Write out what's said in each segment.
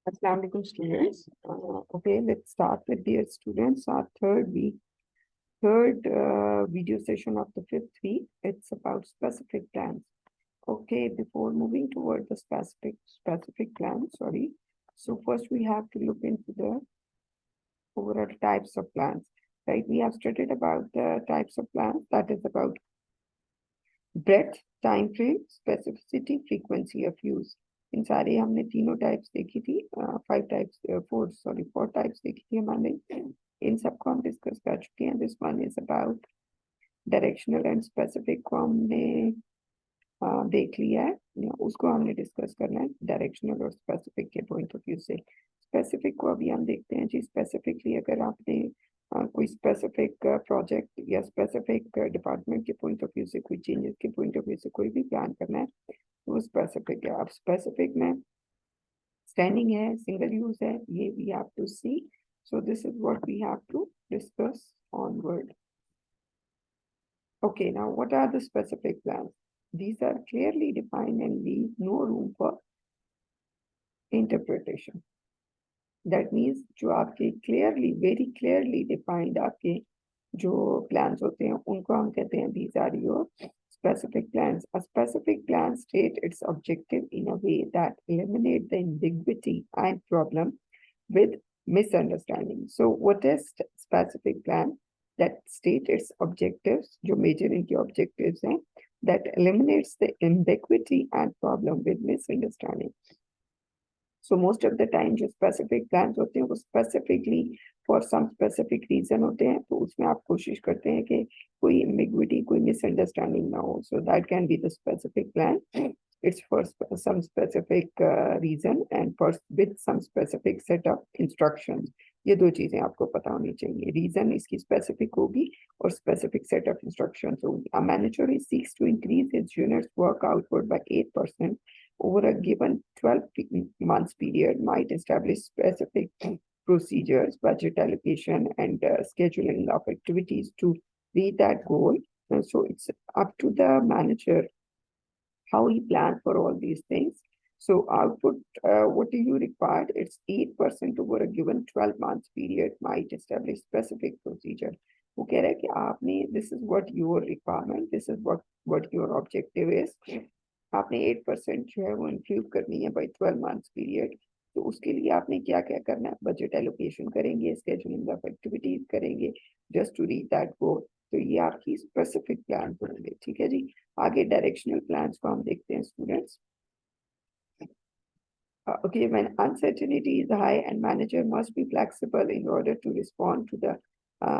Assalamu alaikum students. Okay, let's start with dear students. Our third video session of the fifth week. It's about specific plans. Okay, before moving toward the specific plan, sorry. So first we have to look into the overall types of plans. Right? We have studied about the types of plans. That is about breadth, time frame, specificity, frequency of use. इन सारे हमने तीनों types देखी थी, four types देखी थी हमने. इन सबको हम डिस्कस कर चुके हैं. This one is about directional and specific को हमने देख लिया है. उसको हमने डिस्कस करना है डायरेक्शनल और स्पेसिफिक के पॉइंट ऑफ व्यू से. स्पेसिफिक को अभी हम देखते हैं जी. स्पेसिफिकली अगर आपने कोई स्पेसिफिक प्रोजेक्ट या स्पेसिफिक डिपार्टमेंट के पॉइंट ऑफ व्यू से कोई चेंजेस के पॉइंट ऑफ व्यू से कोई भी प्लान करना है तो वो स्पेसिफिक है. अब स्पेसिफिक में स्टैंडिंग है, सिंगल यूज है, ये we have to see. So this is what we have to discuss onward. Okay, now what are the specific plans? These are clearly defined and leave no room for interpretation. That means जो आपके very clearly defined आपके जो plans होते हैं उनको हम कहते हैं these are your specific plans. A specific plan state its objective in a way that eliminate the ambiguity and problem with misunderstanding. So what is specific plan? That state its objectives, जो major इनके objectives हैं, that eliminates the ambiguity and problem with misunderstanding. So most of the time जो specific plans होते हैं वो specifically for some specific reason होते हैं. तो उसमें आप कोशिश करते हैं कि कोई ambiguity, कोई misunderstanding ना हो. So that can be the specific plan. It's for some specific reason and for with some specific set of instructions. ये दो चीजें आपको पता होनी चाहिए. रीजन इसकी स्पेसिफिक होगी और स्पेसिफिक सेट ऑफ इंस्ट्रक्शंस होगी. A manager seeks to increase his units work output by 8% over a given 12 months period might establish specific procedures, budget allocation, and scheduling of activities to reach that goal. And so it's up to the manager how he planned for all these things. So output, what do you require? It's 8% over a given 12 months period might establish specific procedure. वो कह रहा है कि आपने this is what your requirement, this is what your objective is. आपने 8% जो है वो improve करनी है by 12 months period. तो उसके लिए आपने क्या क्या करना है? बजट एलोकेशन करेंगे, scheduling of activities करेंगे, just to reach that goal. तो ये आपकी स्पेसिफिक प्लान होंगे. ठीक है जी. आगे डायरेक्शनल प्लान्स को हम देखते हैं students. Okay, when uncertainty is high and manager must be flexible in order to respond to the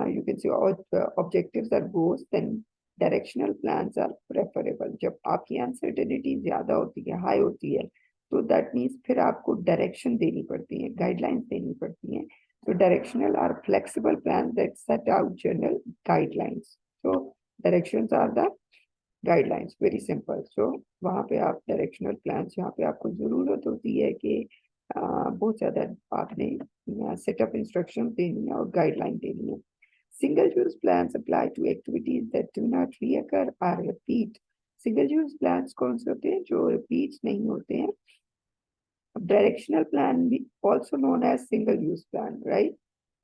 you can say all the objectives or goals, then directional plans are preferable. जब आपकी uncertainty ज़्यादा होती है, high होती है, तो that means फिर आपको direction देनी पड़ती है, guidelines देनी पड़ती हैं. So directional are flexible plans that set out general guidelines. So directions are the guidelines, very simple. So वहाँ पे आप directional plans, यहाँ पे आपको ज़रूरत होती है कि बहुत ज़्यादा आपने set up instructions देनी है और guideline देनी है. Single use plans apply to activities that do not reoccur or repeat. Single use plans कौन से होते हैं? जो repeats नहीं होते हैं. Directional plan भी also known as single use plan, right?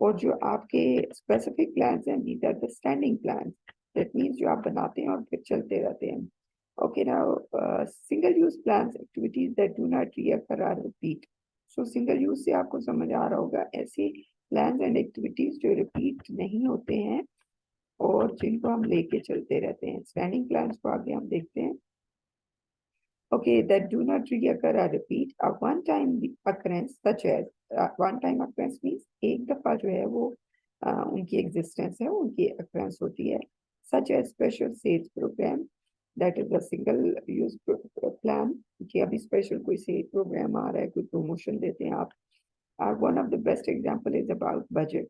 और जो आपके specific plans हैं, these are the standing plans. That means जो आप बनाते हैं और फिर चलते रहते हैं. Okay, now single use plans, activities that do not reoccur or repeat. So single use से आपको समझ आ रहा होगा ऐसे plans and activities जो repeat नहीं होते हैं और जिनको हम लेके चलते रहते हैं. Standing plans को आगे हम देखते हैं. Okay, that do not reoccur or repeat. A one-time occurrence such as one-time occurrence means एक दफा जो है वो उनकी existence है, उनकी occurrence होती है. Such as special sales program, that is a single use plan. कि अभी special कोई sales program आ रहा है, कोई promotion देते हैं आप. One of the best example is about budget.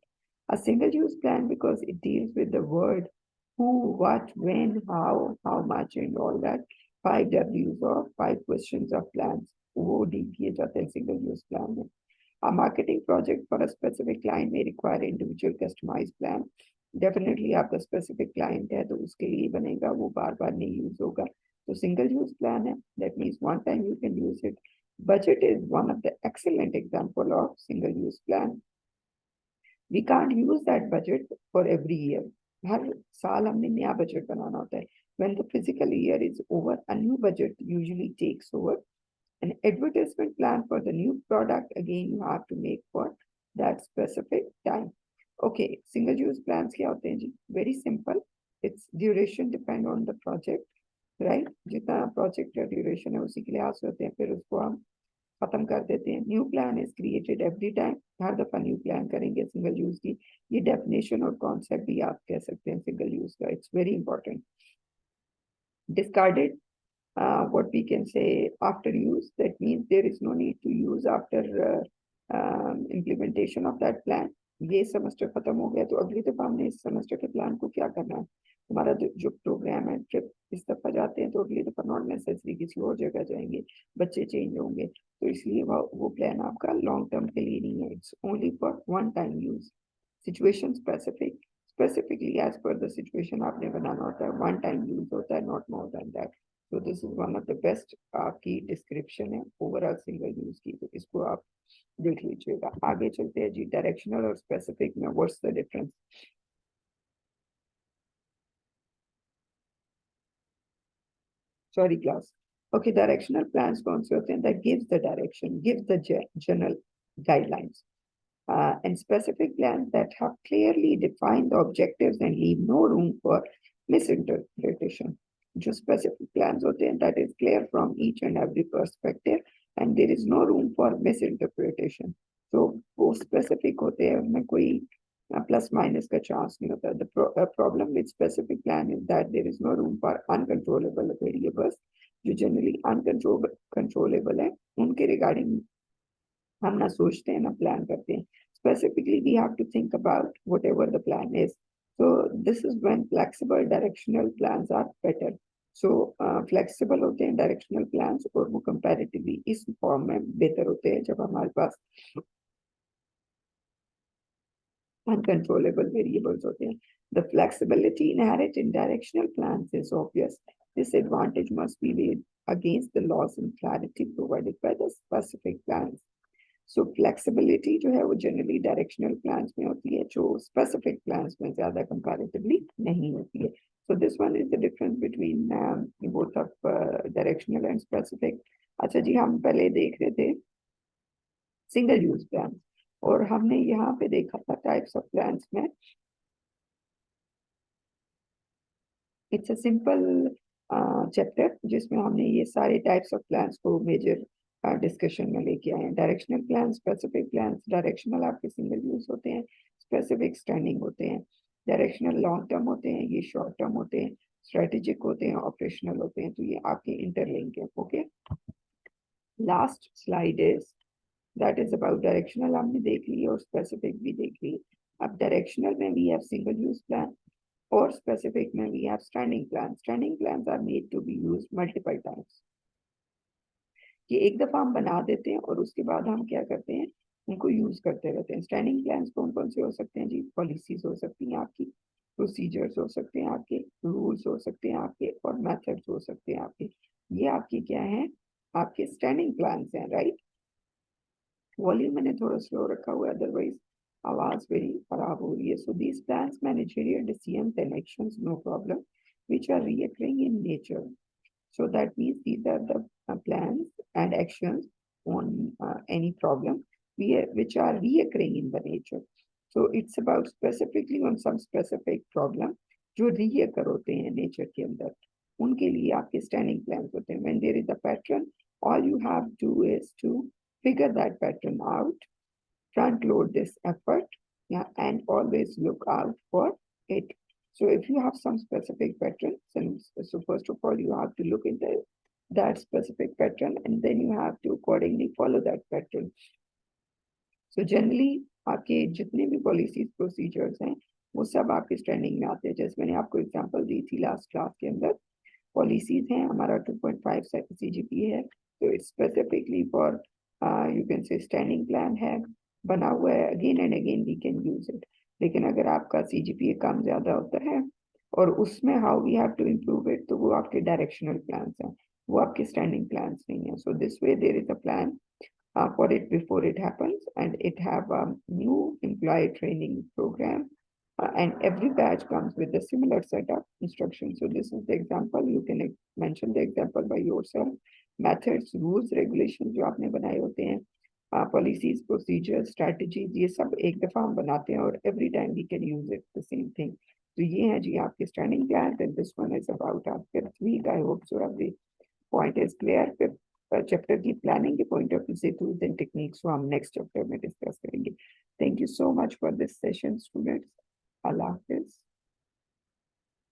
A single use plan because it deals with the word who, what, when, how much, and all that. 5 W's or 5 questions of plans. वो deal किए जाते हैं single use plan में. A marketing project for a specific client may require individual customized plan. Definitely आपका specific client है तो उसके लिए बनेगा, वो बार बार नहीं use होगा. तो single use plan है. That means one time you can use it. Budget is one of the excellent example of single-use plan. We can't use that budget for every year. हर साल हमने नया budget बनाना होता है. When the physical year is over, a new budget usually takes over. An advertisement plan for the new product, again, you have to make for that specific time. Okay, single-use plans क्या होते हैं जी? Very simple. Its duration depend on the project, right? जितना project का duration है उसी के लिहाज से होते हैं. फिर उसको हम खत्म कर देते हैं. New plan is created every time. हर दफा न्यू प्लान करेंगे सिंगल यूज की. ये डेफिनेशन और कॉन्सेप्ट भी आप कह सकते हैं सिंगल यूज का. It's very important. Discarded, what we can say after use, that means there is no need to use after implementation of that plan. ये सेमेस्टर खत्म हो गया तो अगली दफा हमने इस सेमेस्टर के प्लान को क्या करना है. हमारा जो प्रोग्राम है, ट्रिप इस दफा जाते हैं तो अगली दफा नॉट नेसेसरी किसी और जगह जाएंगे, बच्चे चेंज होंगे, तो इसलिए वो प्लान आपका लॉन्ग टर्म के लिए नहीं है. It's only for one time use. Situation specific, specifically as per the situation आपने बनाना होता है. वन टाइम यूज होता है, नॉट मोर देन दैट. तो this is one of the best आपकी डिस्क्रिप्शन है ओवरऑल सिंगल यूज की. तो इसको आप देख लीजिएगा. आगे चलते हैं जी. डायरेक्शनल और स्पेसिफिक में what's the difference? Sorry class. Okay, directional plans कौन से होते हैं? That gives the direction, gives the general guidelines. And specific plans that have clearly defined the objectives and leave no room for misinterpretation. जो specific plans होते हैं, that is clear from each and every perspective and there is no room for misinterpretation. So वो specific होते हैं, उनमें कोई plus minus का chance नहीं होता. The problem with specific plan is that there is no room for uncontrollable variables. जो generally uncontrollable है, उनके regarding हम ना सोचते हैं ना प्लान करते हैं. Specifically, we have to think about whatever the plan is. So this is when flexible directional plans are better. So flexible होते हैं directional plans और वो comparatively इस form में बेहतर होते हैं जब हमारे पास uncontrollable variables होते हैं. The flexibility inherent in directional plans is obvious. This advantage must be weighed against the loss in clarity provided by the specific plans. So flexibility जो है वो generally directional plans में होती है, जो specific plans में ज़्यादा comparatively नहीं होती है. So this one is the difference between both of directional and specific. अच्छा जी, हम पहले देख रहे थे single use plans और हमने यहाँ पे देखा था types of plans में. It's a simple chapter जिसमें हमने ये सारे types of plans को major डिस्कशन में लेके आए हैं. Directional plan, specific plan. Directional आपके सिंगल यूज होते हैं, स्पेसिफिक स्टैंडिंग होते हैं. डायरेक्शनल लॉन्ग टर्म होते हैं, ये शॉर्ट टर्म होते हैं. स्ट्रेटेजिक होते हैं, ऑपरेशनल होते हैं. तो ये आपके इंटरलिंक है. Okay, last slide is that is about directional हमने देख ली और स्पेसिफिक भी देख ली. अब डायरेक्शनल में we have single use plan और स्पेसिफिक में we have standing plan. Standing plans are made to be used multiple times. ये एक दफा हम बना देते हैं और उसके बाद हम क्या करते हैं, उनको यूज करते रहते हैं. स्टैंडिंग प्लान्स कौन कौन से हो सकते हैं जी? पॉलिसीज हो सकती हैं आपकी, प्रोसीजर्स हो सकते हैं आपके, रूल्स हो सकते हैं आपके और मेथड्स हो सकते हैं आपके. ये आपके क्या है? आपके स्टैंडिंग प्लान्स हैं, राइट. वॉल्यूम मैंने थोड़ा स्लो रखा हुआ है, अदरवाइज आवाज मेरी खराब हो रही है. So these plans managerial decisions and actions, no problem, which are recurring in nature. So that means these are the plans and actions on any problem which are reoccurring in the nature. So it's about specifically on some specific problem जो reoccur होते हैं nature के अंदर, उनके लिए आपके standing plans होते हैं. When there is a pattern, all you have to do is to figure that pattern out, front load this effort, yeah, and always look out for it. So if you have some specific pattern, so first of all, you have to look into that specific pattern and then you have to accordingly follow that pattern. So generally, आपके जितने भी policies, procedures हैं, वो सब आपके standing में आते हैं. जैसे मैंने आपको एग्जांपल दी थी लास्ट क्लास के अंदर, पॉलिसीज हैं, हमारा 2.5 CGP है, तो it's specifically for you can say standing plan है, बना हुआ है, again and again we can use it. लेकिन अगर आपका CGPA कम ज्यादा होता है और उसमें how we have to improve it, तो वो आपके डायरेक्शनल प्लान्स हैं. वो आपके स्टैंडिंग प्लान्स नहीं है. So this way there is a plan for it before it happens, and it have a new employee training program, and every batch comes with a similar set of instructions. So this is the example. You can mention the example by yourself. Methods, rules, regulations जो आपने बनाए होते हैं, policies, procedures, strategies, ये सब एक दफा हम बनाते हैं और every time we can use it the same thing. तो ये है जी आपके standing plan, and this one is about our fifth week. I hope so every point is clear. फिर चैप्टर की प्लानिंग के पॉइंट ऑफ व्यू से tools and techniques को हम नेक्स्ट चैप्टर में डिस्कस करेंगे. Thank you so much for this session students. Allah Hafiz.